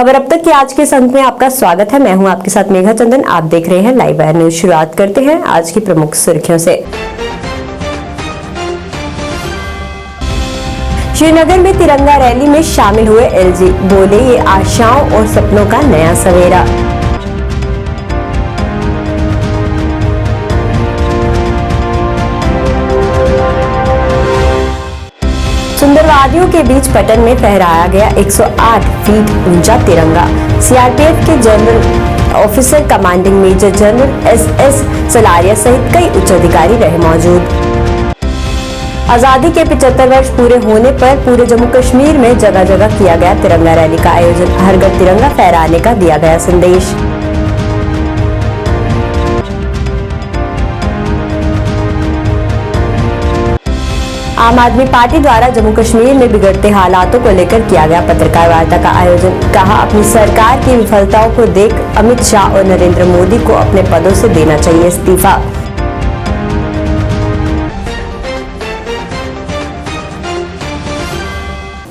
खबर अब तक की आज के अंक में आपका स्वागत है। मैं हूं आपके साथ मेघा चंदन। आप देख रहे हैं लाइव वायर न्यूज। शुरुआत करते हैं आज की प्रमुख सुर्खियों से। श्रीनगर में तिरंगा रैली में शामिल हुए एलजी, बोले ये आशाओं और सपनों का नया सवेरा। सुंदर वादियों के बीच पटन में फहराया गया 108 फीट ऊंचा तिरंगा। सीआरपीएफ के General Officer Commanding Major General SS Salaria सहित कई उच्च अधिकारी रहे मौजूद। आजादी के 75 वर्ष पूरे होने पर पूरे जम्मू कश्मीर में जगह जगह किया गया तिरंगा रैली का आयोजन। हर घर तिरंगा फहराने का दिया गया संदेश। आम आदमी पार्टी द्वारा जम्मू कश्मीर में बिगड़ते हालातों को लेकर किया गया पत्रकार वार्ता का आयोजन। कहा, अपनी सरकार की विफलताओं को देख अमित शाह और नरेंद्र मोदी को अपने पदों से देना चाहिए इस्तीफा।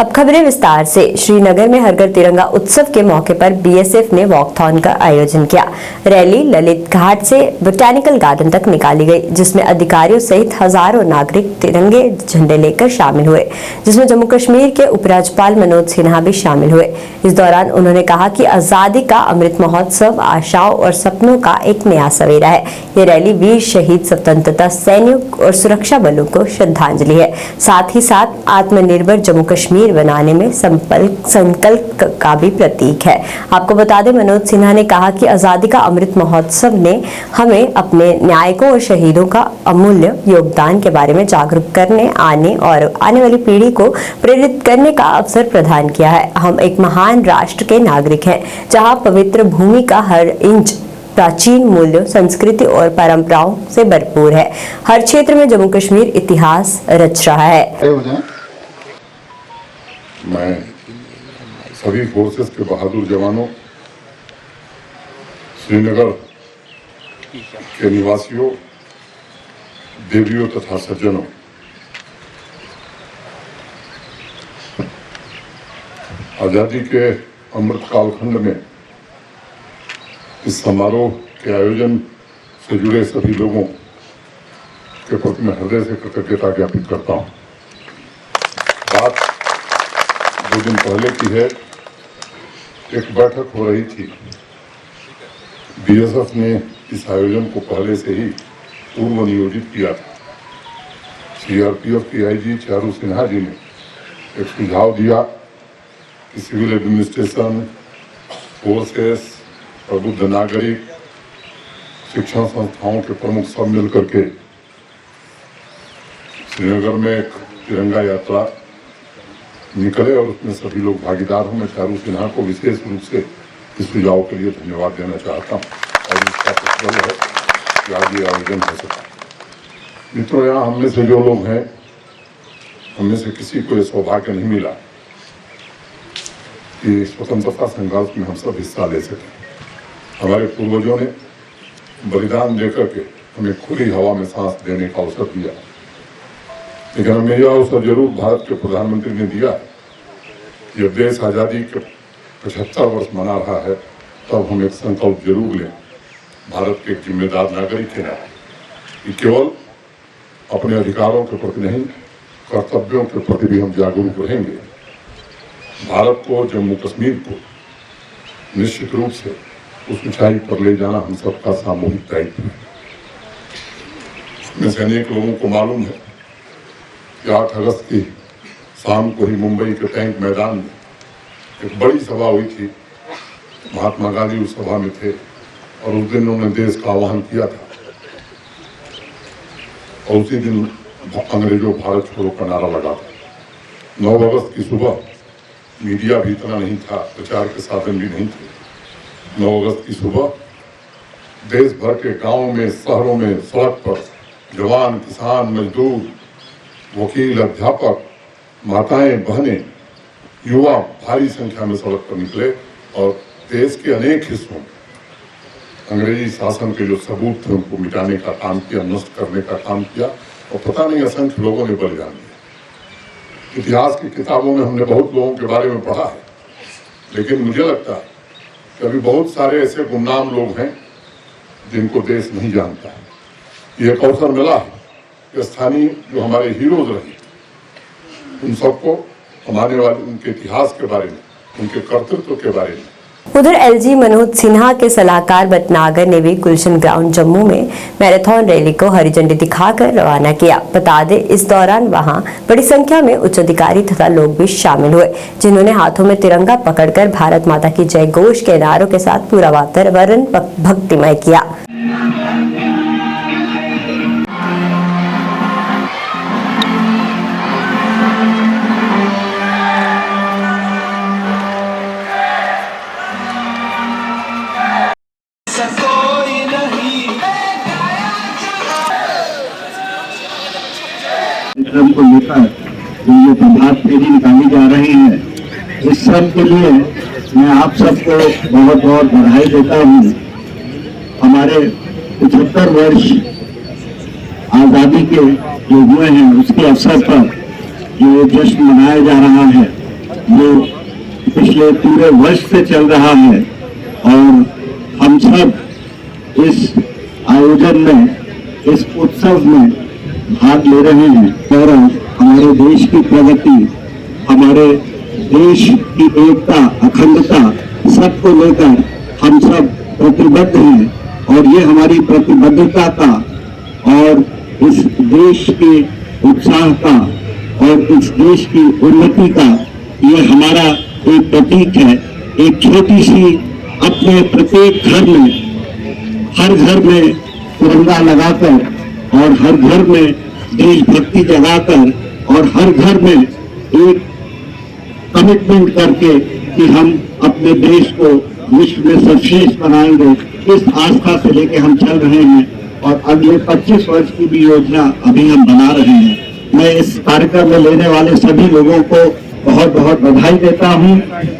अब खबरें विस्तार से। श्रीनगर में हर घर तिरंगा उत्सव के मौके पर बीएसएफ ने वॉकथॉन का आयोजन किया। रैली ललित घाट से बोटैनिकल गार्डन तक निकाली गई, जिसमें अधिकारियों सहित हजारों नागरिक तिरंगे झंडे लेकर शामिल हुए, जिसमें जम्मू कश्मीर के उपराज्यपाल मनोज सिन्हा भी शामिल हुए। इस दौरान उन्होंने कहा कि आजादी का अमृत महोत्सव आशाओं और सपनों का एक नया सवेरा है। ये रैली वीर शहीद स्वतंत्रता सैनिकों और सुरक्षा बलों को श्रद्धांजलि है, साथ ही साथ आत्मनिर्भर जम्मू कश्मीर बनाने में संकल्प का भी प्रतीक है। आपको बता दें, मनोज सिन्हा ने कहा कि आजादी का अमृत महोत्सव ने हमें अपने न्यायिकों और शहीदों का अमूल्य योगदान के बारे में जागरूक करने, आने वाली पीढ़ी को प्रेरित करने का अवसर प्रदान किया है। हम एक महान राष्ट्र के नागरिक हैं, जहां पवित्र भूमि का हर इंच प्राचीन मूल्यों, संस्कृति और परंपराओं से भरपूर है। हर क्षेत्र में जम्मू कश्मीर इतिहास रच रहा है। मैं सभी फोर्सेस के बहादुर जवानों, श्रीनगर के निवासियों, देवियों तथा सज्जनों, आजादी के अमृत कालखंड में इस समारोह के आयोजन से जुड़े सभी लोगों के प्रति मैं हृदय से कृतज्ञता ज्ञापित करता हूं। बात 2 दिन पहले की है। एक बैठक हो रही थी। बीएसएफ ने इस आयोजन को पहले से ही पूर्व नियोजित किया था। सीआरपीएफ की आईजी चारू सिन्हा जी ने एक सुझाव दिया कि सिविल एडमिनिस्ट्रेशन, फोर्सेस, प्रबुद्ध नागरिक, शिक्षण संस्थाओं के प्रमुख सब मिलकर के श्रीनगर में एक तिरंगा यात्रा निकले और उसमें सभी लोग भागीदार हों। मैं चारू सिन्हा को विशेष रूप से इस सुझाव के लिए धन्यवाद देना चाहता हूं और इसका प्रतिफल है कि आज ये आयोजन हो सका। मित्रों, यहाँ हम में से जो लोग हैं, हम में से किसी को ये सौभाग्य नहीं मिला कि स्वतंत्रता संघर्ष में हम सब हिस्सा ले सकें। हमारे पूर्वजों ने बलिदान देकर के हमें खुली हवा में सांस देने का अवसर दिया, लेकिन हमें यह अवसर जरूर भारत के प्रधानमंत्री ने दिया। जब देश आजादी के 75 वर्ष मना रहा है, तब हम एक संकल्प जरूर लें भारत के जिम्मेदार नागरिक के नाते कि केवल अपने अधिकारों के प्रति नहीं, कर्तव्यों के प्रति भी हम जागरूक रहेंगे। भारत को, जम्मू कश्मीर को निश्चित रूप से उस ऊंचाई पर ले जाना हम सबका सामूहिक दायित्व है। इसमें से अनेक लोगों को मालूम है कि 8 अगस्त की शाम को ही मुंबई के टैंक मैदान में एक बड़ी सभा हुई थी। महात्मा गांधी उस सभा में थे और उस दिन उन्होंने देश का आह्वान किया था और उसी दिन अंग्रेजों भारत छोड़ो का नारा लगा था। 9 अगस्त की सुबह मीडिया भी इतना नहीं था, प्रचार के साधन भी नहीं थे। 9 अगस्त की सुबह देश भर के गांवों में, शहरों में, सड़क पर जवान, किसान, मजदूर, वकील, अध्यापक, माताएं, बहनें, युवा भारी संख्या में सड़क पर निकले और देश के अनेक हिस्सों में अंग्रेजी शासन के जो सबूत थे उनको मिटाने का काम किया, नष्ट करने का काम किया और पता नहीं असंख्य लोगों ने बलिदान दिया। इतिहास की किताबों में हमने बहुत लोगों के बारे में पढ़ा है लेकिन मुझे लगता है कि अभी बहुत सारे ऐसे गुमनाम लोग हैं जिनको देश नहीं जानता है। ये एक अवसर मिला है कि स्थानीय जो हमारे हीरोज रहे उन सबको हमारे वाले उनके इतिहास के बारे में, उनके कर्तृत्व के बारे में। उधर एलजी मनोज सिन्हा के सलाहकार भटनागर ने भी गुलशन ग्राउंड जम्मू में मैराथन रैली को हरी झंडी दिखाकर रवाना किया। बता दें, इस दौरान वहां बड़ी संख्या में उच्च अधिकारी तथा लोग भी शामिल हुए, जिन्होंने हाथों में तिरंगा पकड़कर भारत माता की जय घोष के नारों के साथ पूरा वातावरण भक्तिमय किया। को लेकर जो प्रभात फेरी निकाली जा रही है, इस सब के लिए मैं आप सबको बहुत बहुत बधाई देता हूँ। हमारे 75 वर्ष आज़ादी के जो हुए हैं उसके अवसर पर जो जश्न मनाया जा रहा है वो पिछले पूरे वर्ष से चल रहा है और हम सब इस आयोजन में, इस उत्सव में भाग ले रहे हैं और हमारे देश की प्रगति, हमारे देश की एकता, अखंडता सबको लेकर हम सब प्रतिबद्ध हैं और ये हमारी प्रतिबद्धता का और इस देश के उत्साह का और इस देश की उन्नति का ये हमारा एक प्रतीक है। एक छोटी सी अपने प्रत्येक घर में, हर घर में तिरंगा लगाकर और हर घर में देशभक्ति जगाकर और हर घर में एक कमिटमेंट करके कि हम अपने देश को विश्व में सर्वश्रेष्ठ बनाएंगे, इस आस्था से लेके हम चल रहे हैं और अगले 25 वर्ष की भी योजना अभी हम बना रहे हैं। मैं इस कार्यक्रम में लेने वाले सभी लोगों को बहुत बहुत बधाई देता हूं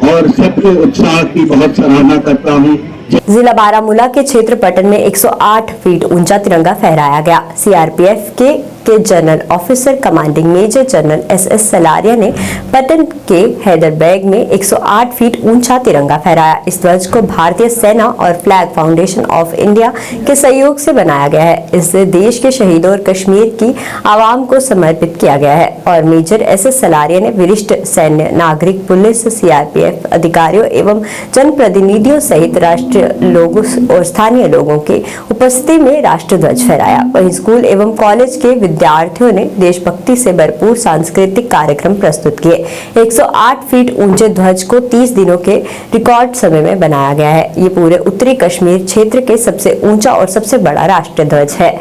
और सबके उत्साह की बहुत सराहना करता हूं। जिला बारामूला के क्षेत्र पटन में 108 फीट ऊंचा तिरंगा फहराया गया। सीआरपीएफ के General Officer Commanding Major General SS Salaria ने पटन के हैदरबैग में 108 फीट ऊंचा तिरंगा फहराया। इस ध्वज को भारतीय सेना और फ्लैग फाउंडेशन ऑफ इंडिया के सहयोग से बनाया गया है। इसे देश के शहीदों और कश्मीर की आवाम को समर्पित किया गया है और मेजर एसएस सलारिया ने वरिष्ठ सैन्य, नागरिक, पुलिस, सीआरपीएफ अधिकारियों एवं जनप्रतिनिधियों सहित राष्ट्रीय लोगों और स्थानीय लोगों के उपस्थिति में राष्ट्र ध्वज फहराया। वहीं स्कूल एवं कॉलेज के विद्यार्थियों ने देशभक्ति से भरपूर सांस्कृतिक कार्यक्रम प्रस्तुत किए। 108 फीट ऊंचे ध्वज को 30 दिनों के रिकॉर्ड समय में बनाया गया है। ये पूरे उत्तरी कश्मीर क्षेत्र के सबसे ऊंचा और सबसे बड़ा राष्ट्रीय ध्वज है।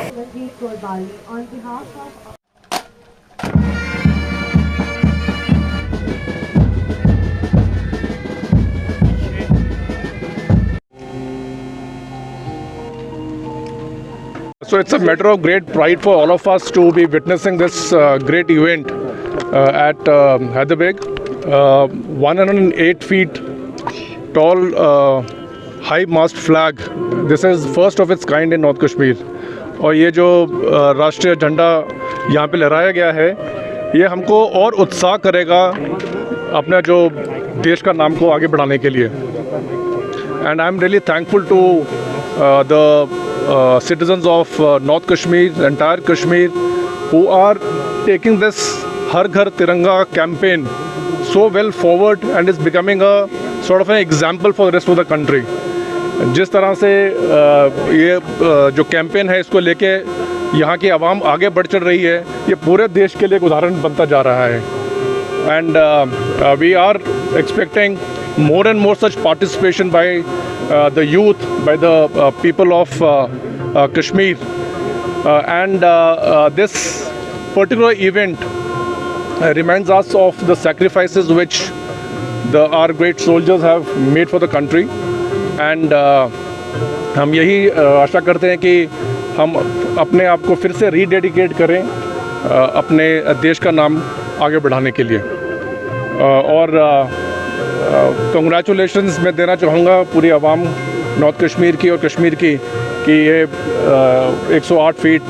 So it's a matter of great pride for all of us to be witnessing this great event at Hyderabad. 108 feet tall high mast flag. This is first of its kind in North Kashmir. और ये जो राष्ट्रीय झंडा यहाँ पे लहराया गया है, ये हमको और उत्साह करेगा अपने जो देश का नाम को आगे बढ़ाने के लिए. And I'm really thankful to the citizens of North Kashmir, entire Kashmir, who are taking this Har Ghar Tiranga campaign so well forward and is becoming a sort of an example for the rest of the country. जिस तरह से ये जो campaign है इसको लेके यहाँ की आवाम आगे बढ़ चल रही है, ये पूरे देश के लिए एक उदाहरण बनता जा रहा है. And we are expecting more and more such participation by the youth, by the people of Kashmir. And this particular event reminds us of the sacrifices which our great soldiers have made for the country. And हम यही आशा करते हैं कि हम अपने आप को फिर से रीडेडिकेट करें अपने देश का नाम आगे बढ़ाने के लिए. और कंग्रेचुलेशंस मैं देना चाहूँगा पूरी आवाम नॉर्थ कश्मीर की और कश्मीर की कि ये 108 फीट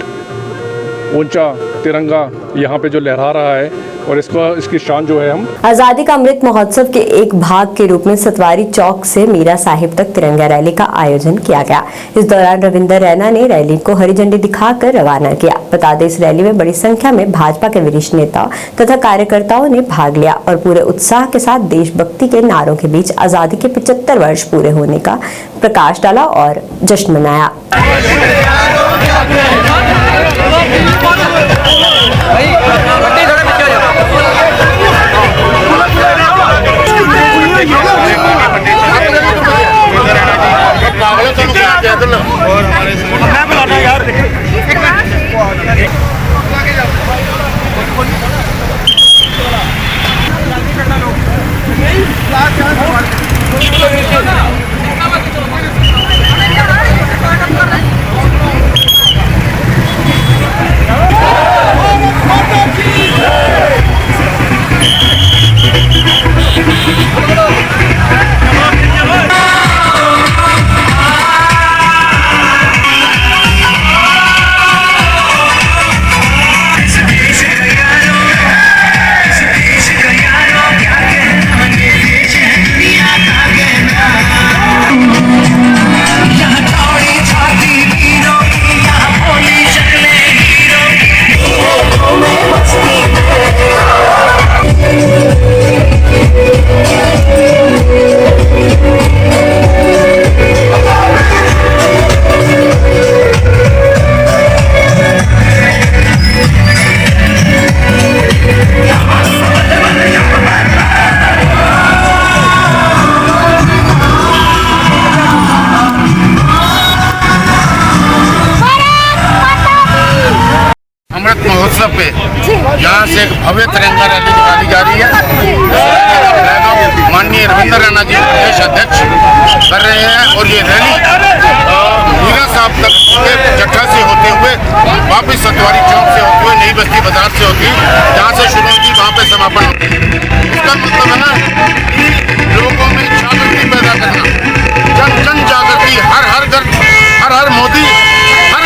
ऊंचा तिरंगा यहाँ पे जो लहरा रहा है और इसकी शान जो है हम आजादी का अमृत महोत्सव के एक भाग के रूप में सतवारी चौक से मीरा साहिब तक तिरंगा रैली का आयोजन किया गया। इस दौरान रविंदर रैना ने रैली को हरी झंडी दिखाकर रवाना किया। बता दें, इस रैली में बड़ी संख्या में भाजपा के वरिष्ठ नेता तथा कार्यकर्ताओं ने भाग लिया और पूरे उत्साह के साथ देशभक्ति के नारों के बीच आजादी के 75 वर्ष पूरे होने का प्रकाश डाला और जश्न मनाया। महोत्सव पे यहाँ से एक भव्य तिरंगा रैली निकाली जा रही है। माननीय रविंदर रैना जी प्रदेश अध्यक्ष कर रहे हैं और ये रैली मीरा साहब तक के जट्टा से होते हुए वापस सतवारी चौक से होते हुए नई बस्ती बाजार से होती, जहाँ से शुरू होती वहाँ पे समापन होती। इसका मतलब है ना कि लोगों में जागृति पैदा करना, जन जन जागृति, हर हर मोदी, हर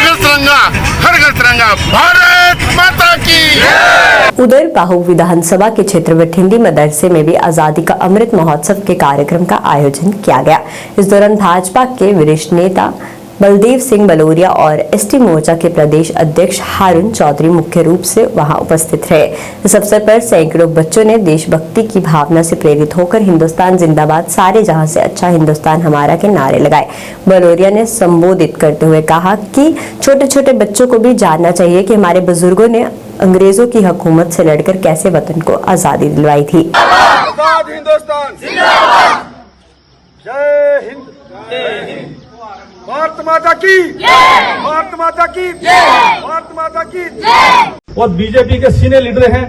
घर तिरंगा, भारत माता की। उधर बाहु विधानसभा के क्षेत्र बठिंडी मदरसे में भी आजादी का अमृत महोत्सव के कार्यक्रम का आयोजन किया गया। इस दौरान भाजपा के वरिष्ठ नेता बलदेव सिंह बलोरिया और एसटी मोर्चा के प्रदेश अध्यक्ष हारून चौधरी मुख्य रूप से वहां उपस्थित रहे। इस अवसर पर सैकड़ों बच्चों ने देशभक्ति की भावना से प्रेरित होकर हिंदुस्तान जिंदाबाद, सारे जहां से अच्छा हिंदुस्तान हमारा के नारे लगाए। बलोरिया ने संबोधित करते हुए कहा कि छोटे छोटे बच्चों को भी जानना चाहिए कि हमारे बुजुर्गों ने अंग्रेजों की हुकूमत से लड़कर कैसे वतन को आजादी दिलवाई थी। आजाद हिंदुस्तान जिंदाबाद, जय हिंद, भारत माता की, भारत माता की, भारत माता की। और बीजेपी के सीनियर लीडर हैं,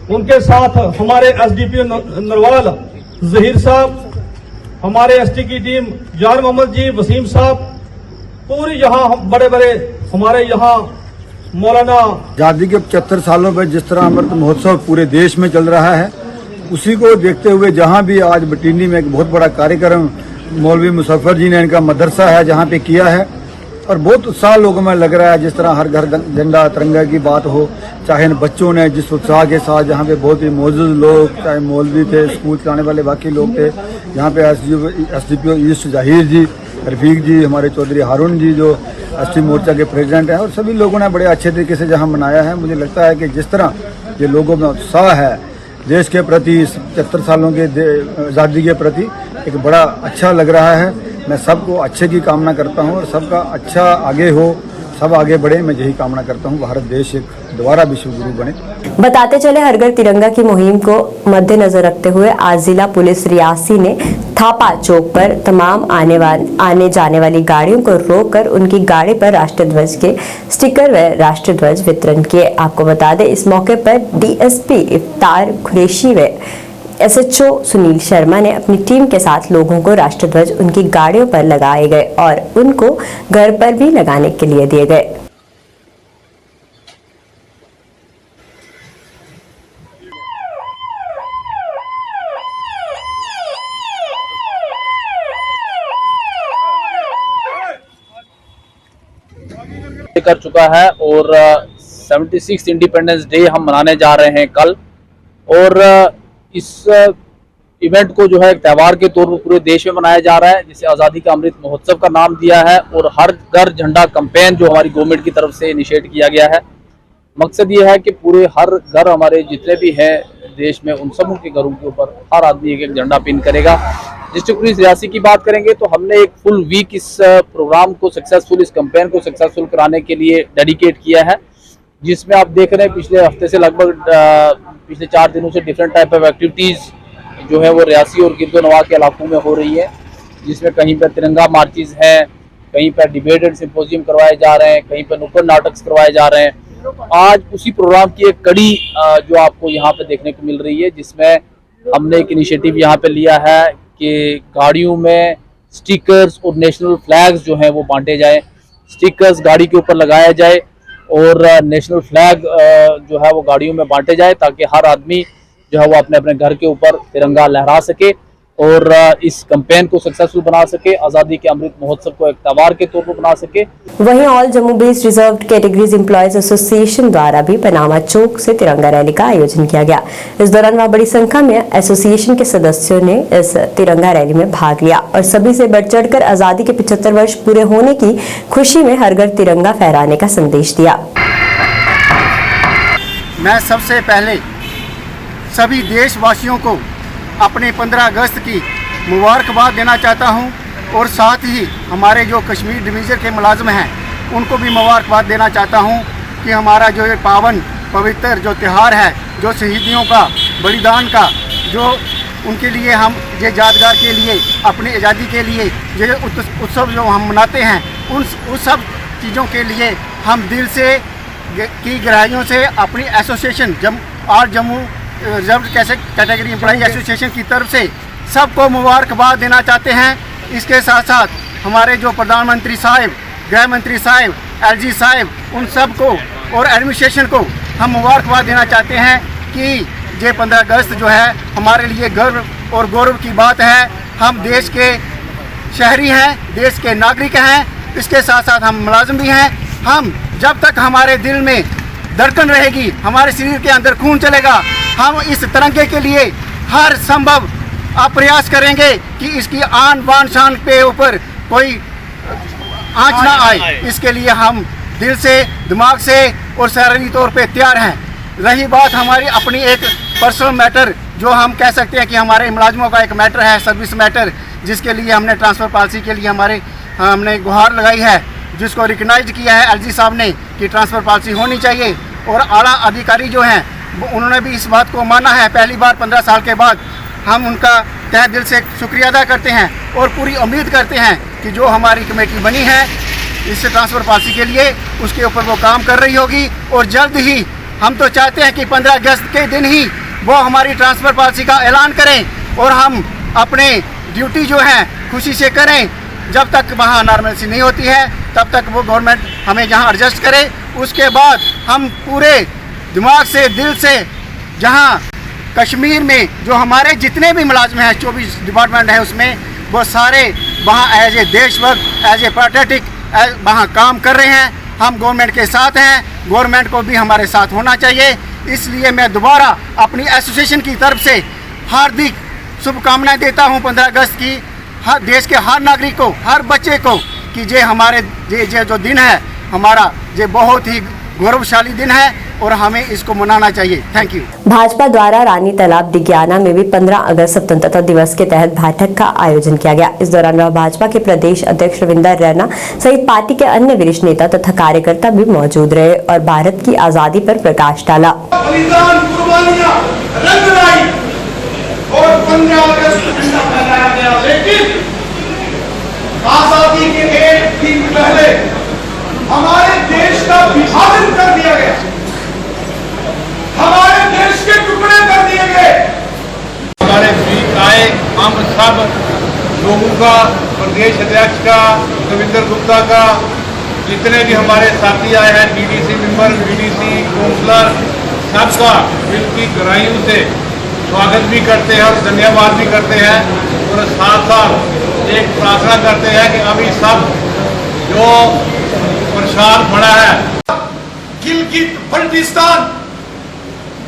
उनके साथ हमारे एसडीपीओ नरवाल जहीर साहब, हमारे एसटी की टीम जान मोहम्मद जी, वसीम साहब, पूरी यहाँ बड़े बड़े हमारे यहाँ मौलाना। आजादी के 75 सालों पर जिस तरह अमृत महोत्सव पूरे देश में चल रहा है, उसी को देखते हुए जहाँ भी आज बटिंडी में एक बहुत बड़ा कार्यक्रम मौलवी मुजफ्फर जी ने इनका मदरसा है जहाँ पे किया है, और बहुत उत्साह लोगों में लग रहा है। जिस तरह हर घर झंडा तिरंगा की बात हो, चाहे इन बच्चों ने जिस उत्साह के साथ, जहाँ पे बहुत ही मौजूद लोग, चाहे मौलवी थे, स्कूल चलाने वाले बाकी लोग थे, यहाँ पे एसडीपीओ ईस्ट जाहिर जी, रफीक जी, हमारे चौधरी हारून जी जो एसटी मोर्चा के प्रेसिडेंट हैं, और सभी लोगों ने बड़े अच्छे तरीके से जहाँ मनाया है। मुझे लगता है कि जिस तरह ये लोगों में उत्साह है देश के प्रति, 75 सालों के आज़ादी के प्रति, एक बड़ा अच्छा लग रहा है। मैं सबको अच्छे की कामना करता हूँ और सबका अच्छा आगे हो, सब आगे बढ़े, मैं यही कामना करता हूँ। भारत देश एक दोबारा विश्व गुरु बने। बताते चले, हर घर तिरंगा की मुहिम को मद्देनजर रखते हुए आज जिला पुलिस रियासी ने थापा चौक पर तमाम आने जाने वाली गाड़ियों को रोककर उनकी गाड़ी पर राष्ट्रीय ध्वज के स्टिकर व राष्ट्रीय ध्वज वितरण किए। आपको बता दें, इस मौके पर डीएसपी इफ्तार कुरैशी व एसएचओ सुनील शर्मा ने अपनी टीम के साथ लोगों को राष्ट्रीय ध्वज उनकी गाड़ियों पर लगाए गए और उनको घर पर भी लगाने के लिए दिए गए। कर चुका है और 76 इंडिपेंडेंस डे हम मनाने जा रहे हैं कल। और इस इवेंट को जो है एक त्यौहार के तौर पर पूरे देश में मनाया जा रहा है, जिसे आज़ादी का अमृत महोत्सव का नाम दिया है। और हर घर झंडा कैंपेन जो हमारी गवर्नमेंट की तरफ से इनिशिएट किया गया है, मकसद ये है कि पूरे हर घर हमारे जितने भी हैं देश में, उन सबों के घरों के ऊपर हर आदमी एक एक झंडा पिन करेगा। डिस्ट्रिक्ट पुलिस रियासी की बात करेंगे तो हमने एक फुल वीक इस प्रोग्राम को सक्सेसफुल, इस कैंपेन को सक्सेसफुल कराने के लिए डेडिकेट किया है, जिसमें आप देख रहे हैं पिछले हफ्ते से लगभग पिछले 4 दिनों से डिफरेंट टाइप ऑफ एक्टिविटीज़ जो है वो रियासी और गिरदोनवा के इलाकों में हो रही है, जिसमें कहीं पर तिरंगा मार्चेस हैं, कहीं पर डिबेट एंड सिंपोजियम करवाए जा रहे हैं, कहीं पर नुक्कड़ नाटक करवाए जा रहे हैं। आज उसी प्रोग्राम की एक कड़ी जो आपको यहाँ पे देखने को मिल रही है, जिसमें हमने एक इनिशिएटिव यहाँ पे लिया है कि गाड़ियों में स्टिकर्स और नेशनल फ्लैग्स जो हैं वो बांटे जाए। स्टिकर्स गाड़ी के ऊपर लगाया जाए और नेशनल फ्लैग जो है वो गाड़ियों में बांटे जाए, ताकि हर आदमी जो है वो अपने अपने घर के ऊपर तिरंगा लहरा सके और इस कैंपेन को सक्सेसफुल बना सके, आज़ादी के अमृत महोत्सव को एक त्यौहार के तौर पर बना सके। वहीं all Jammu based reserved categories employees association द्वारा भी पनामा चौक से तिरंगा रैली का आयोजन किया गया। इस दौरान वहां बड़ी संख्या में एसोसिएशन के सदस्यों ने इस तिरंगा रैली में भाग लिया और सभी से बढ़ चढ़कर आजादी के 75 वर्ष पूरे होने की खुशी में हर घर तिरंगा फहराने का संदेश दिया। मैं सबसे पहले सभी देशवासियों को अपने 15 अगस्त की मुबारकबाद देना चाहता हूं और साथ ही हमारे जो कश्मीर डिवीज़न के मुलाजिम हैं उनको भी मुबारकबाद देना चाहता हूं कि हमारा जो ये पावन पवित्र जो त्यौहार है, जो शहीदियों का बलिदान का, जो उनके लिए हम ये यादगार के लिए, अपनी आज़ादी के लिए ये उत्सव जो हम मनाते हैं, उन सब चीज़ों के लिए हम दिल से की गहराइयों से अपनी association all Jammu reserve category employee association की तरफ से सबको मुबारकबाद देना चाहते हैं। इसके साथ साथ हमारे जो प्रधानमंत्री साहब, गृह मंत्री साहब, एलजी साहब, उन सब को और एडमिनिस्ट्रेशन को हम मुबारकबाद देना चाहते हैं कि ये 15 अगस्त जो है हमारे लिए गर्व और गौरव की बात है। हम देश के शहरी हैं, देश के नागरिक हैं, इसके साथ साथ हम मुलाजिम भी हैं। हम जब तक हमारे दिल में धड़कन रहेगी, हमारे शरीर के अंदर खून चलेगा, हम इस तिरंगे के लिए हर संभव प्रयास करेंगे कि इसकी आन बान शान पे ऊपर कोई आंच ना आए। इसके लिए हम दिल से, दिमाग से और शारीरिक तौर पे तैयार हैं। रही बात हमारी अपनी एक पर्सनल मैटर, जो हम कह सकते हैं कि हमारे मुलाजिमों का एक मैटर है, सर्विस मैटर, जिसके लिए हमने ट्रांसफ़र पॉलिसी के लिए हमने गुहार लगाई है, जिसको रिकग्नाइज किया है एलजी साहब ने कि ट्रांसफ़र पॉलिसी होनी चाहिए। और आला अधिकारी जो हैं उन्होंने भी इस बात को माना है। पहली बार 15 साल के बाद हम उनका तहे दिल से शुक्रिया अदा करते हैं और पूरी उम्मीद करते हैं कि जो हमारी कमेटी बनी है इस ट्रांसफ़र पॉलिसी के लिए, उसके ऊपर वो काम कर रही होगी। और जल्द ही हम तो चाहते हैं कि 15 अगस्त के दिन ही वो हमारी ट्रांसफ़र पॉलिसी का ऐलान करें और हम अपने ड्यूटी जो है खुशी से करें। जब तक वहाँ नॉर्मलसी नहीं होती है तब तक वो गवर्नमेंट हमें जहाँ एडजस्ट करे, उसके बाद हम पूरे दिमाग से, दिल से, जहाँ कश्मीर में जो हमारे जितने भी मुलाजिम हैं, 24 डिपार्टमेंट हैं, उसमें वो सारे वहाँ एज ए देशभक्त, एज ए पैट्रियटिक वहाँ काम कर रहे हैं। हम गवर्नमेंट के साथ हैं, गवर्नमेंट को भी हमारे साथ होना चाहिए। इसलिए मैं दोबारा अपनी एसोसिएशन की तरफ से हार्दिक शुभकामनाएं देता हूँ 15 अगस्त की हर देश के हर नागरिक को, हर बच्चे को, कि ये हमारे ये जो दिन है हमारा, ये बहुत ही गौरवशाली दिन है और हमें इसको मनाना चाहिए। Thank you. भाजपा द्वारा रानी तालाब डिग्याना में भी 15 अगस्त स्वतंत्रता दिवस के तहत बैठक का आयोजन किया गया। इस दौरान भाजपा के प्रदेश अध्यक्ष रविंदर रैना सहित पार्टी के अन्य वरिष्ठ नेता तथा कार्यकर्ता भी मौजूद रहे और भारत की आजादी पर प्रकाश डाला। बलिदान, कुर्बानियां, रंग लाई और 15 अगस्त मनाया गया, लेकिन आजादी के एक दिन पहले हमारे देश का विभाजन कर दिया गया, हमारे देश के टुकड़े कर दिए गए। हमारे बीच आए हम सब लोगों का, प्रदेश अध्यक्ष का, रविंदर गुप्ता का, जितने भी हमारे साथी आए हैं, डीडीसी मेंबर, बीडीसी, काउंसलर, सबका दिल की गहराइयों से स्वागत भी करते हैं और धन्यवाद भी करते हैं। और साथ साथ एक प्रार्थना करते हैं कि अभी सब जो प्रसाद पड़ा है, गिल गिलगित बल्टिस्तान,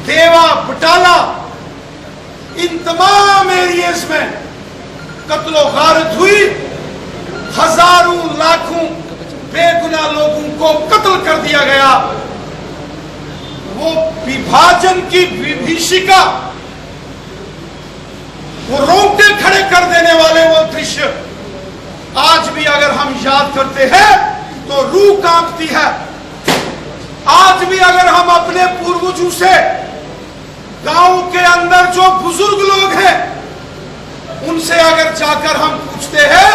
देवा, बटाला, इन तमाम एरियाज में कत्लो गारत हुई। हजारों लाखों बेगुनाह लोगों को कत्ल कर दिया गया। वो विभाजन की विभीषिका, वो रोंगटे खड़े कर देने वाले वो दृश्य आज भी अगर हम याद करते हैं तो रूह कांपती है। आज भी अगर हम अपने पूर्वजों से, गांव के अंदर जो बुजुर्ग लोग हैं, उनसे अगर जाकर हम पूछते हैं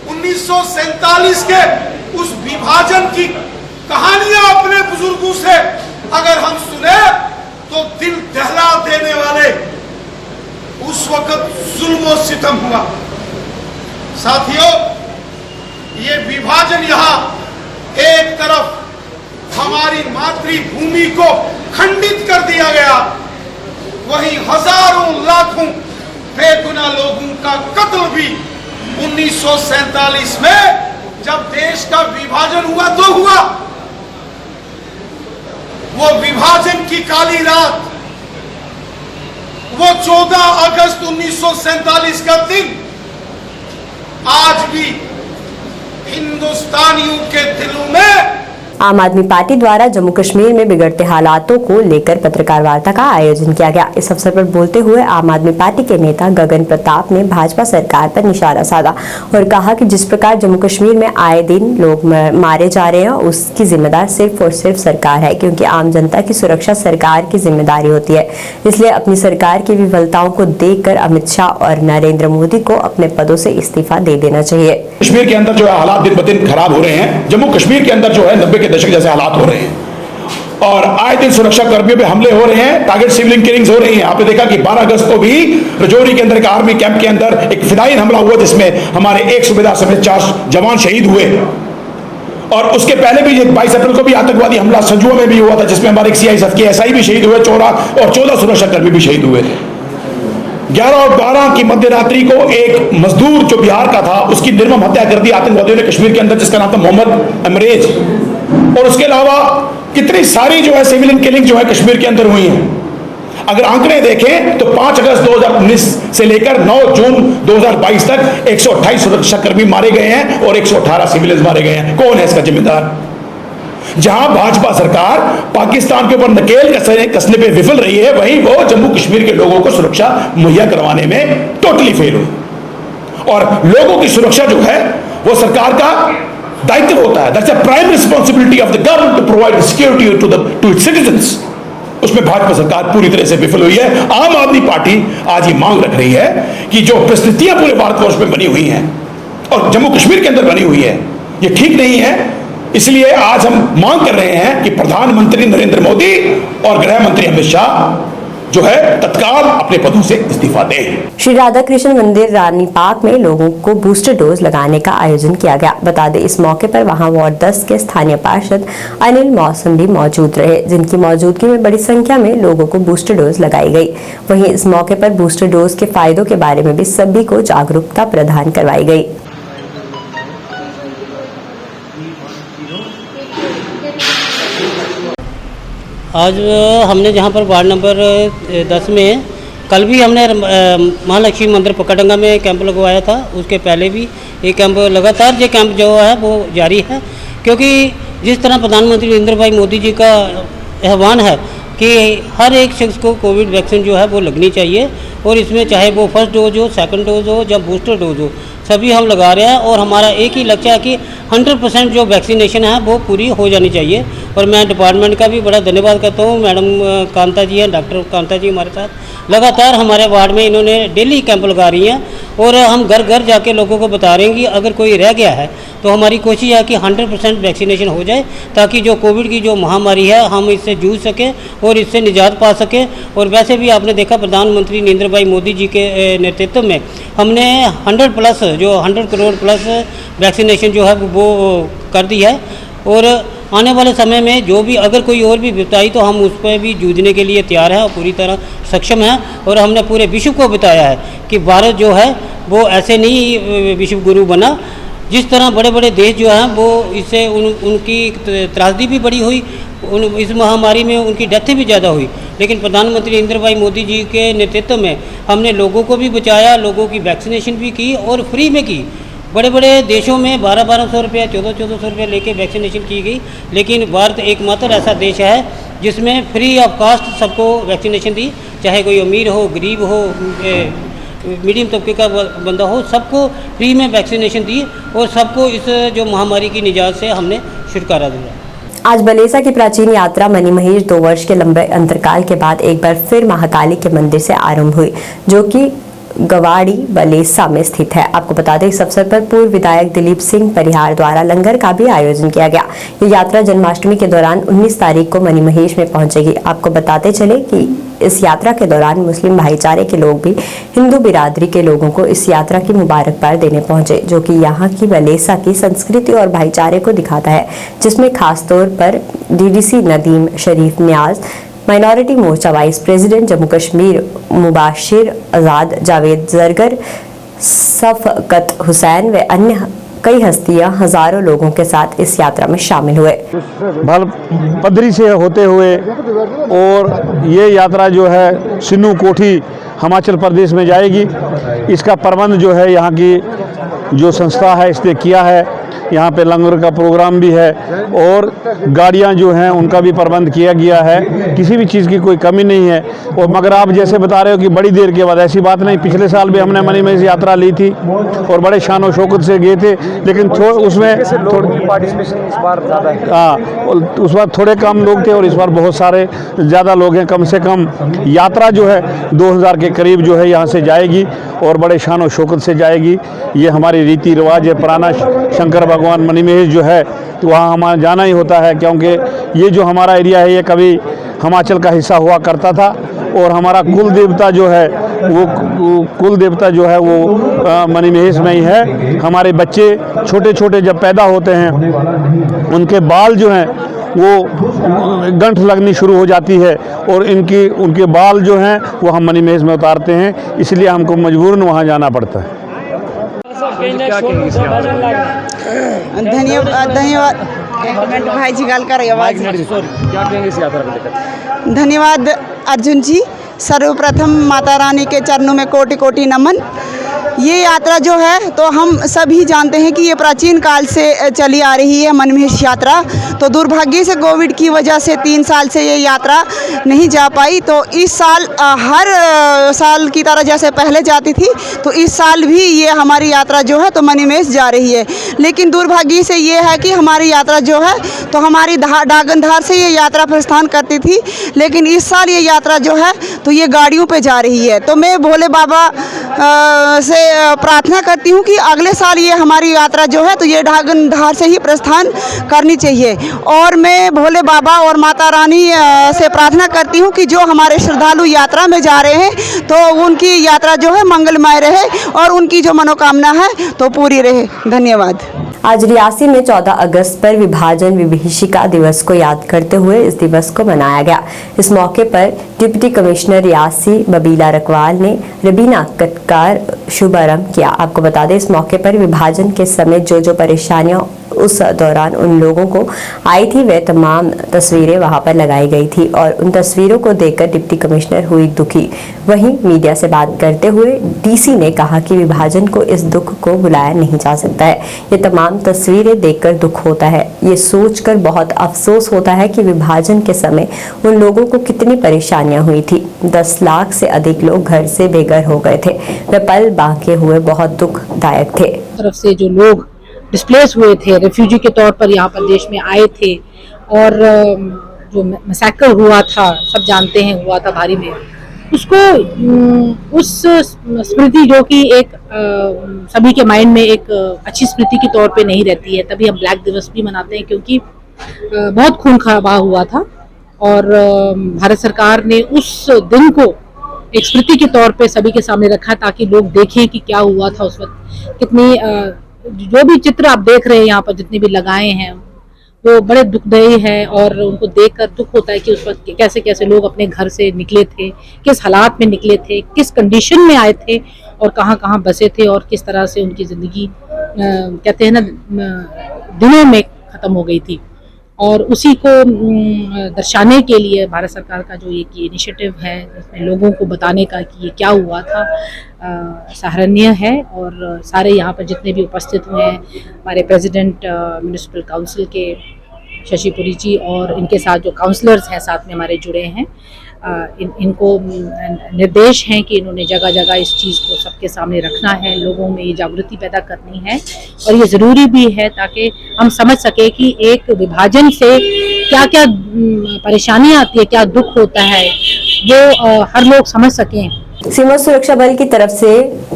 1947 के उस विभाजन की कहानियां अपने बुजुर्गों से अगर हम सुने तो दिल दहला देने वाले उस वक्त जुल्म और सितम हुआ। साथियों, ये विभाजन यहां एक तरफ हमारी मातृभूमि को खंडित कर दिया गया, वहीं हजारों लाखों बेगुनाह लोगों का कत्ल भी 1947 में जब देश का विभाजन हुआ तो हुआ। वो विभाजन की काली रात, वो 14 अगस्त 1947 का दिन आज भी हिंदुस्तानियों के दिलों में। आम आदमी पार्टी द्वारा जम्मू कश्मीर में बिगड़ते हालातों को लेकर पत्रकार वार्ता का आयोजन किया गया। इस अवसर पर बोलते हुए आम आदमी पार्टी के नेता गगन प्रताप ने भाजपा सरकार पर निशाना साधा और कहा कि जिस प्रकार जम्मू कश्मीर में आए दिन लोग मारे जा रहे हैं, उसकी जिम्मेदार सिर्फ और सिर्फ सरकार है, क्योंकि आम जनता की सुरक्षा सरकार की जिम्मेदारी होती है। इसलिए अपनी सरकार की विफलताओं को देखकर अमित शाह और नरेंद्र मोदी को अपने पदों से इस्तीफा दे देना चाहिए। कश्मीर के अंदर जो है हालात दिन ब दिन खराब हो रहे हैं। जम्मू कश्मीर के अंदर जो है 90 के दशक जैसे हालात हो रहे हैं और आए दिन सुरक्षा कर्मियों पे हमले हो रहे हैं, टारगेट सिविलियन किलिंग्स हो रही हैं। आपने देखा कि 12 अगस्त को भी रजौरी के अंदर एक आर्मी कैंप के अंदर एक फिदायीन हमला हुआ जिसमें हमारे एक सूबेदार समेत 4 जवान शहीद हुए। और उसके पहले भी 22 अप्रैल को भी आतंकवादी हमला संजुआ में भी हुआ था जिसमें हमारे एक सीआईएसएफ के एसआई भी शहीद हुए, 14 सुरक्षा कर्मी भी शहीद हुए थे। 11 और 12 की मध्य रात्रि को एक मजदूर जो बिहार का था उसकी निर्मम हत्या कर दी आतंकवादियों ने कश्मीर के अंदर, जिसका नाम था मोहम्मद अमरेज। और उसके अलावा कितनी सारी जो है सिविलियन किलिंग जो है कश्मीर के अंदर हुई हैं। अगर आंकड़े देखें तो 5 अगस्त 2019 से लेकर 9 जून 2022 तक 128 सुरक्षा कर्मी मारे गए हैं और 118 सिविलियंस मारे गए हैं। कौन है इसका जिम्मेदार? जहां भाजपा सरकार पाकिस्तान के ऊपर नकेल कसने पे विफल रही है, वहीं वो जम्मू कश्मीर के लोगों को सुरक्षा मुहैया करवाने में टोटली फेल हुई। और लोगों की सुरक्षा जो है वो सरकार का दायित्व होता है। That's the prime responsibility of the government to provide security to its citizens. उसमें भाजपा सरकार पूरी तरह से विफल हुई है। आम आदमी पार्टी आज ये मांग रख रही है कि जो परिस्थितियां पूरे भारतवर्ष में बनी हुई हैं और जम्मू कश्मीर के अंदर बनी हुई है, ये ठीक नहीं है। इसलिए आज हम मांग कर रहे हैं कि प्रधानमंत्री नरेंद्र मोदी और गृह मंत्री अमित शाह जो है तत्काल अपने पदों से इस्तीफा दें। श्री राधा कृष्ण मंदिर रानी पार्क में लोगों को बूस्टर डोज लगाने का आयोजन किया गया। बता दें, इस मौके पर वहां वार्ड 10 के स्थानीय पार्षद अनिल मौसम भी मौजूद रहे, जिनकी मौजूदगी में बड़ी संख्या में लोगों को बूस्टर डोज लगाई गई। वहीं इस मौके पर बूस्टर डोज के फायदों के बारे में भी सभी को जागरूकता प्रदान करवाई गई। आज हमने जहां पर वार्ड नंबर 10 में कल भी हमने महालक्ष्मी मंदिर पकड़ंगा में कैंप लगवाया था। उसके पहले भी ये कैंप लगातार ये कैंप जो है वो जारी है, क्योंकि जिस तरह प्रधानमंत्री नरेंद्र भाई मोदी जी का आह्वान है कि हर एक शख्स को कोविड वैक्सीन जो है वो लगनी चाहिए, और इसमें चाहे वो फर्स्ट डोज हो, सेकंड डोज हो या बूस्टर डोज हो, सभी हम लगा रहे हैं। और हमारा एक ही लक्ष्य है कि 100% जो वैक्सीनेशन है वो पूरी हो जानी चाहिए। और मैं डिपार्टमेंट का भी बड़ा धन्यवाद करता हूँ। मैडम कांता जी हैं, डॉक्टर कांता जी हमारे साथ लगातार हमारे वार्ड में इन्होंने डेली कैंप लगा रही हैं, और हम घर घर जाके लोगों को बता रहे हैं कि अगर कोई रह गया है तो हमारी कोशिश है कि 100% वैक्सीनेशन हो जाए, ताकि जो कोविड की जो महामारी है हम इससे जूझ सकें और इससे निजात पा सकें। और वैसे भी आपने देखा प्रधानमंत्री नरेंद्र भाई मोदी जी के नेतृत्व में हमने 100 करोड़ प्लस वैक्सीनेशन जो है वो कर दी है। और आने वाले समय में जो भी अगर कोई और भी बताई तो हम उस पर भी जूझने के लिए तैयार हैं और पूरी तरह सक्षम हैं। और हमने पूरे विश्व को बताया है कि भारत जो है वो ऐसे नहीं विश्व गुरु बना, जिस तरह बड़े बड़े देश जो हैं वो इससे उनकी त्रासदी भी बड़ी हुई, इस महामारी में उनकी डेथ भी ज़्यादा हुई, लेकिन प्रधानमंत्री नरेंद्र भाई मोदी जी के नेतृत्व में हमने लोगों को भी बचाया, लोगों की वैक्सीनेशन भी की और फ्री में की। बड़े बड़े देशों में 1200 रुपये 1400 रुपये लेके वैक्सीनेशन की गई, लेकिन भारत एकमात्र ऐसा देश है जिसमें फ्री ऑफ कास्ट सबको वैक्सीनेशन दी, चाहे कोई अमीर हो, गरीब हो, मीडियम तबके का बंदा हो, सबको फ्री में वैक्सीनेशन दी और सबको इस जो महामारी की निजात से हमने छुटकारा दिया। आज बलेसा की प्राचीन यात्रा मणिमहेश 2 वर्ष के लंबे अंतरकाल के बाद एक बार फिर महाकाली के मंदिर से आरंभ हुई, जो कि गवाड़ी बलेसा में स्थित है। आपको बता दें इस अवसर पर पूर्व विधायक दिलीप सिंह परिहार द्वारा लंगर का भी आयोजन किया गया। ये यात्रा जन्माष्टमी के दौरान 19 तारीख को मणिमहेश में पहुंचेगी। आपको बताते चले कि इस यात्रा के दौरान मुस्लिम भाईचारे के लोग भी हिंदू बिरादरी के लोगों को इस यात्रा की मुबारकबाद देने पहुंचे, जो कि यहाँ की बलेसा की संस्कृति और भाईचारे को दिखाता है, जिसमें खासतौर पर डीडीसी नदीम शरीफ न्याज, माइनॉरिटी मोर्चा वाइस प्रेसिडेंट जम्मू कश्मीर मुबाशिर आज़ाद, जावेद जरगर, सफकत हुसैन व अन्य कई हस्तियां हजारों लोगों के साथ इस यात्रा में शामिल हुए। पदरी से होते हुए और ये यात्रा जो है सिन्नू कोठी हिमाचल प्रदेश में जाएगी। इसका प्रबंध जो है यहाँ की जो संस्था है इसने किया है। यहाँ पे लंगर का प्रोग्राम भी है और गाड़ियाँ जो हैं उनका भी प्रबंध किया गया है, किसी भी चीज़ की कोई कमी नहीं है। और मगर आप जैसे बता रहे हो कि बड़ी देर के बाद, ऐसी बात नहीं। पिछले साल भी हमने मणिमहेश यात्रा ली थी और बड़े शान और शौकत से गए थे, लेकिन उसमें पार्टिसिपेशन इस बार ज़्यादा है। हाँ, उस बार थोड़े कम लोग थे और इस बार बहुत सारे ज़्यादा लोग हैं। कम से कम यात्रा जो है 2000 के करीब जो है यहाँ से जाएगी और बड़े शान और शौकत से जाएगी। ये हमारी रीति रिवाज है पुराना। शंकर भगवान मणिमहेश जो है तो वहाँ हमारा जाना ही होता है, क्योंकि ये जो हमारा एरिया है ये कभी हिमाचल का हिस्सा हुआ करता था और हमारा कुल देवता जो है वो मणिमहेश में ही है। हमारे बच्चे छोटे छोटे जब पैदा होते हैं उनके बाल जो हैं वो गंठ लगनी शुरू हो जाती है और उनके बाल जो हैं वो हम मणिमहेश में उतारते हैं, इसलिए हमको मजबूरन वहाँ जाना पड़ता है। धन्यवाद भाई जी, गल कर धन्यवाद अर्जुन जी। सर्वप्रथम माता रानी के चरणों में कोटि कोटि नमन। ये यात्रा जो है तो हम सभी जानते हैं कि ये प्राचीन काल से चली आ रही है मणिमहेश यात्रा। तो दुर्भाग्य से कोविड की वजह से 3 साल से ये यात्रा नहीं जा पाई। तो इस साल हर साल की तरह जैसे पहले जाती थी तो इस साल भी ये हमारी यात्रा जो है तो मणिमहेश जा रही है। लेकिन दुर्भाग्य से ये है कि हमारी यात्रा जो है तो हमारी डागनधार से ये यात्रा प्रस्थान करती थी, लेकिन इस साल ये यात्रा जो है तो ये गाड़ियों पे जा रही है। तो मैं भोले बाबा से प्रार्थना करती हूँ कि अगले साल ये हमारी यात्रा जो है तो ये डागनधार से ही प्रस्थान करनी चाहिए। और मैं भोले बाबा और माता रानी से प्रार्थना करती हूँ कि जो हमारे श्रद्धालु यात्रा में जा रहे हैं तो उनकी यात्रा जो है मंगलमय रहे और उनकी जो मनोकामना है तो पूरी रहे। धन्यवाद। आज रियासी में 14 अगस्त पर विभाजन विभीषिका दिवस को याद करते हुए इस दिवस को मनाया गया। इस मौके पर डिप्टी कमिश्नर रियासी बबीला रकवाल ने रबीना कटकार शुभारंभ किया। आपको बता दें इस मौके पर विभाजन के समय जो परेशानियां उस दौरान उन लोगों को आई थी वे तमाम तस्वीरें वहां पर लगाई गई थी और उन तस्वीरों को देखकर डिप्टी कमिश्नर हुई दुखी। वहीं मीडिया से बात करते हुए डीसी ने कहा कि विभाजन को इस दुख को भुलाया नहीं जा सकता है। ये तमाम तस्वीरें देखकर दुख होता है। ये सोचकर बहुत अफसोस होता है कि विभाजन के समय उन लोगों को कितनी परेशानियां हुई थी। 10 लाख से अधिक लोग घर से बेघर हो गए थे। वे पल बांके हुए बहुत दुखदायक थे। तरफ से जो लोग डिस्प्लेस हुए थे, रेफ्यूजी के तौर पर यहाँ पर देश में आए थे और जो मैसेकर हुआ था सब जानते हैं हुआ था भारी में, उसको उस स्मृति जो कि एक सभी के माइंड में एक अच्छी स्मृति के तौर पे नहीं रहती है। तभी हम ब्लैक दिवस भी मनाते हैं क्योंकि बहुत खून खराबा हुआ था और भारत सरकार ने उस दिन को एक स्मृति के तौर पे सभी के सामने रखा ताकि लोग देखें कि क्या हुआ था उस वक्त। कितनी जो भी चित्र आप देख रहे हैं यहाँ पर जितने भी लगाए हैं वो बड़े दुखदायी है और उनको देखकर दुख होता है कि उस वक्त कैसे कैसे लोग अपने घर से निकले थे, किस हालात में निकले थे, किस कंडीशन में आए थे और कहाँ कहाँ बसे थे और किस तरह से उनकी ज़िंदगी कहते हैं ना दिनों में ख़त्म हो गई थी। और उसी को दर्शाने के लिए भारत सरकार का जो एक इनिशिएटिव है जिसमें लोगों को बताने का कि ये क्या हुआ था सराहनीय है। और सारे यहाँ पर जितने भी उपस्थित हुए हैं, हमारे प्रेसिडेंट म्यूनिसिपल काउंसिल के शशि पुरी जी और इनके साथ जो काउंसलर्स हैं साथ में हमारे जुड़े हैं, इनको निर्देश हैं कि इन्होंने जगह जगह इस चीज़ को सबके सामने रखना है, लोगों में ये जागृति पैदा करनी है। और ये ज़रूरी भी है ताकि हम समझ सके कि एक विभाजन से क्या क्या परेशानी आती है, क्या दुख होता है, वो हर लोग समझ सकें। सीमा सुरक्षा बल की तरफ से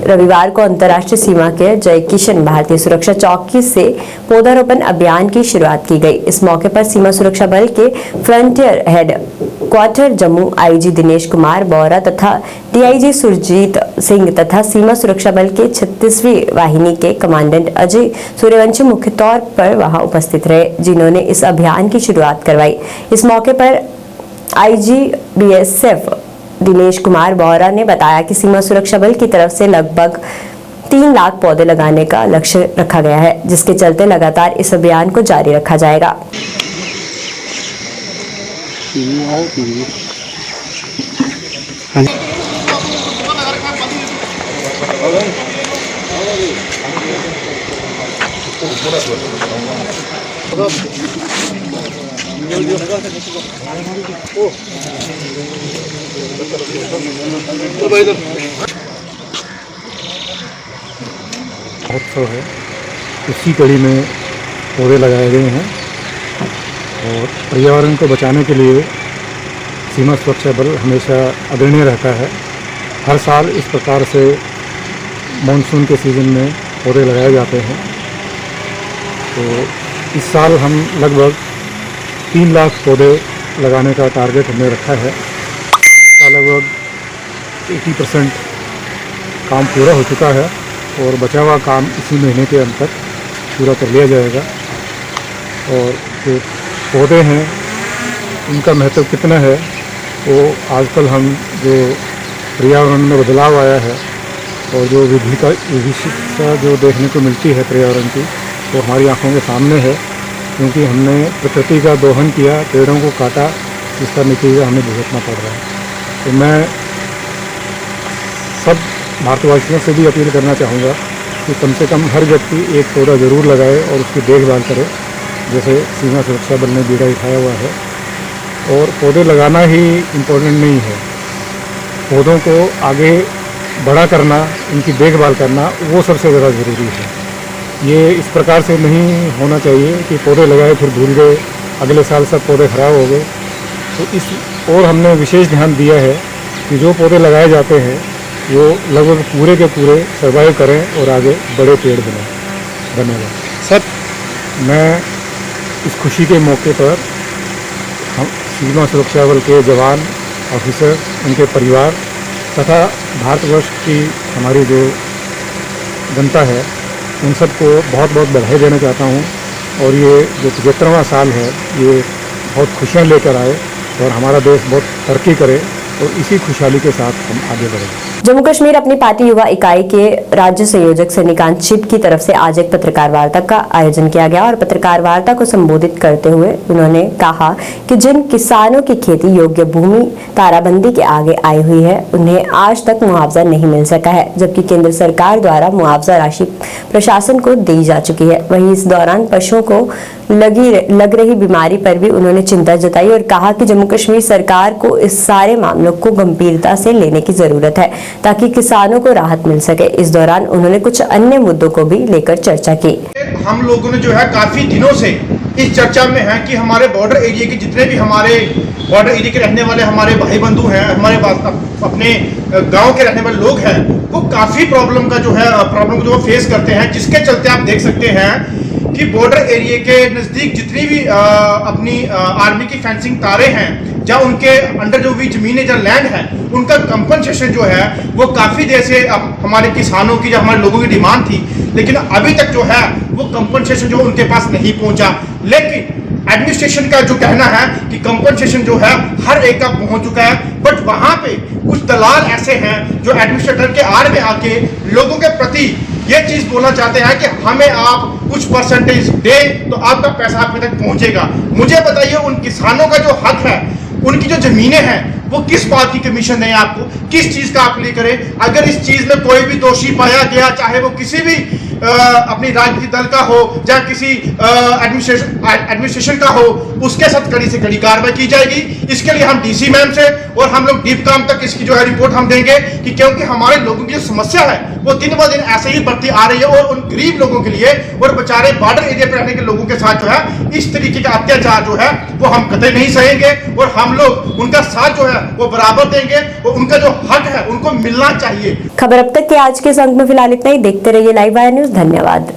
रविवार को अंतर्राष्ट्रीय सीमा के जय किशन भारतीय सुरक्षा चौकी से पौधारोपण अभियान की शुरुआत की गई। इस मौके पर सीमा सुरक्षा बल के frontier headquarter Jammu IG Dinesh Kumar Bora तथा डीआईजी सुरजीत सिंह तथा सीमा सुरक्षा बल के 36वीं वाहिनी के कमांडेंट अजय सूर्यवंशी मुख्य तौर पर वहां उपस्थित रहे, जिन्होंने इस अभियान की शुरुआत करवाई। इस मौके पर आईजी बीएसएफ दिनेश कुमार बोरा ने बताया कि सीमा सुरक्षा बल की तरफ से लगभग 3 लाख पौधे लगाने का लक्ष्य रखा गया है, जिसके चलते लगातार इस अभियान को जारी रखा जाएगा। महोत्सव है, उसी कड़ी में पौधे लगाए गए हैं और पर्यावरण को बचाने के लिए सीमा सुरक्षा बल हमेशा अग्रणी रहता है। हर साल इस प्रकार से मानसून के सीज़न में पौधे लगाए जाते हैं। तो इस साल हम लगभग 3 लाख पौधे लगाने का टारगेट हमने रखा है। इसका लगभग 80% काम पूरा हो चुका है और बचा हुआ काम इसी महीने के अंत तक पूरा कर लिया जाएगा। और जो पौधे हैं उनका महत्व कितना है वो आजकल हम जो पर्यावरण में बदलाव आया है और जो विभिन्नता जो देखने को मिलती है पर्यावरण की, वो हमारी आंखों के सामने है, क्योंकि हमने प्रकृति का दोहन किया, पेड़ों को काटा, जिसका नतीजा हमें भुगतना पड़ रहा है। तो मैं सब भारतवासियों से भी अपील करना चाहूँगा कि कम से कम हर व्यक्ति एक पौधा ज़रूर लगाए और उसकी देखभाल करे, जैसे सीमा सुरक्षा बल ने बीड़ा उठाया हुआ है। और पौधे लगाना ही इम्पोर्टेंट नहीं है, पौधों को आगे बड़ा करना, इनकी देखभाल करना, वो सबसे ज़्यादा ज़रूरी है। ये इस प्रकार से नहीं होना चाहिए कि पौधे लगाए फिर भूल गए, अगले साल सब पौधे खराब हो गए। तो इस और हमने विशेष ध्यान दिया है कि जो पौधे लगाए जाते हैं वो लगभग पूरे के पूरे सर्वाइव करें और आगे बड़े पेड़ बनेगा। सर, मैं इस खुशी के मौके पर हम सीमा सुरक्षा बल के जवान, ऑफिसर, उनके परिवार तथा भारतवर्ष की हमारी जो जनता है उन सबको बहुत बहुत बधाई देना चाहता हूँ। और ये जो 75वां साल है ये बहुत खुशियाँ लेकर आए और हमारा देश बहुत तरक्की करे और इसी खुशहाली के साथ हम आगे बढ़ें। जम्मू कश्मीर अपनी पार्टी युवा इकाई के राज्य संयोजक सन्निकांत शिव की तरफ से आज एक पत्रकार वार्ता का आयोजन किया गया और पत्रकार वार्ता को संबोधित करते हुए उन्होंने कहा कि जिन किसानों की खेती योग्य भूमि ताराबंदी के आगे आई हुई है उन्हें आज तक मुआवजा नहीं मिल सका है, जबकि केंद्र सरकार द्वारा मुआवजा राशि प्रशासन को दी जा चुकी है। वहीं इस दौरान पशुओं को लग रही बीमारी पर भी उन्होंने चिंता जताई और कहा कि जम्मू कश्मीर सरकार को इस सारे मामलों को गंभीरता से लेने की जरूरत है ताकि किसानों को राहत मिल सके। इस दौरान उन्होंने कुछ अन्य मुद्दों को भी लेकर चर्चा की। हम लोगों ने जो है काफी दिनों से इस चर्चा में है कि हमारे बॉर्डर एरिया के जितने भी हमारे बॉर्डर एरिया के रहने वाले हमारे भाई बंधु हैं, हमारे अपने गांव के रहने वाले लोग हैं, वो काफी प्रॉब्लम को जो फेस करते हैं, जिसके चलते आप देख सकते हैं कि बॉर्डर एरिया के नज़दीक जितनी भी अपनी आर्मी की फेंसिंग तारे हैं, जहाँ उनके अंडर जो भी ज़मीनें, जहाँ लैंड है, उनका कंपनसेशन जो है वो काफ़ी देर से हमारे किसानों की, जो हमारे लोगों की डिमांड थी, लेकिन अभी तक जो है वो कंपनसेशन जो उनके पास नहीं पहुंचा। लेकिन एडमिनिस्ट्रेशन का जो कहना है कि कंपनसेशन जो है हर एक का पहुंच चुका है, बट वहां पे कुछ दलाल ऐसे हैं जो एडमिनिस्ट्रेटर के आड़ में आके लोगों के प्रति ये चीज बोलना चाहते हैं कि हमें आप कुछ परसेंटेज दें तो आपका पैसा आप तक पहुंचेगा। मुझे बताइए, उन किसानों का जो हक है, उनकी जो जमीनें हैं, वो किस बात की कमीशन दें आपको, किस चीज का आप लिए करें? अगर इस चीज में कोई भी दोषी पाया गया, चाहे वो किसी भी अपनी राजनीतिक दल का हो या किसी एडमिनिस्ट्रेशन का हो, उसके साथ कड़ी से कड़ी कार्रवाई की जाएगी। इसके लिए हम डीसी मैम से और हम लोग डीप काम तक इसकी जो है रिपोर्ट हम देंगे, कि क्योंकि हमारे लोगों की जो समस्या है वो दिन ब दिन ऐसे ही बढ़ती आ रही है, और उन गरीब लोगों के लिए और बेचारे बॉर्डर एरिया पर रहने के लोगों के साथ जो है इस तरीके का अत्याचार जो है वो हम कतई नहीं सहेंगे, और हम लोग उनका साथ जो है वो बराबर देंगे, और उनका जो हक है उनको मिलना चाहिए। खबर अब तक के आज के इस अंक में फिलहाल इतना ही। देखते रहिए लाइव वायर न्यूज। धन्यवाद।